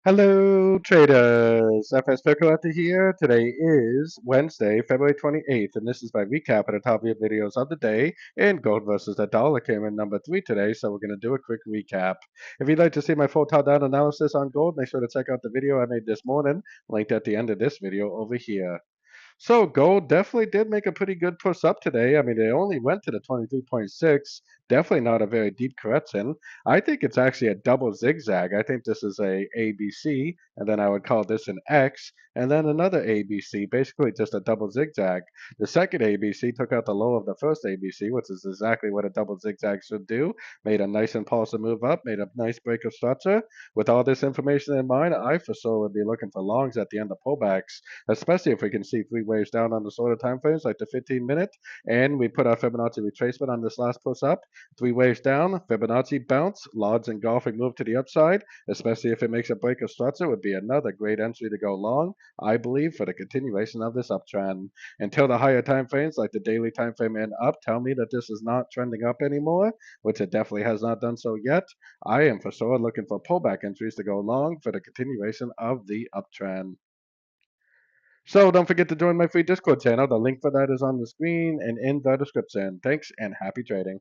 Hello, traders. FX Pip Collector here. Today is Wednesday, February 28th, and this is my recap at the top of your videos of the day. And gold versus the dollar came in number 3 today, so we're going to do a quick recap. If you'd like to see my full top-down analysis on gold, make sure to check out the video I made this morning, linked at the end of this video over here. So gold definitely did make a pretty good push up today. I mean, they only went to the 23.6. Definitely not a very deep correction. I think it's actually a double zigzag. I think this is a ABC, and then I would call this an X, and then another ABC, basically just a double zigzag. The second ABC took out the low of the first ABC, which is exactly what a double zigzag should do. Made a nice impulsive move up, made a nice break of structure. With all this information in mind, I for sure would be looking for longs at the end of pullbacks, especially if we can see three waves down on the shorter time frames, like the 15-minute, and we put our Fibonacci retracement on this last push up. Three waves down, Fibonacci bounce, large engulfing move to the upside, especially if it makes a break of structure, would be another great entry to go long, I believe, for the continuation of this uptrend. Until the higher time frames, like the daily time frame and up, tell me that this is not trending up anymore, which it definitely has not done so yet, I am for sure looking for pullback entries to go long for the continuation of the uptrend. So don't forget to join my free Discord channel. The link for that is on the screen and in the description. Thanks and happy trading.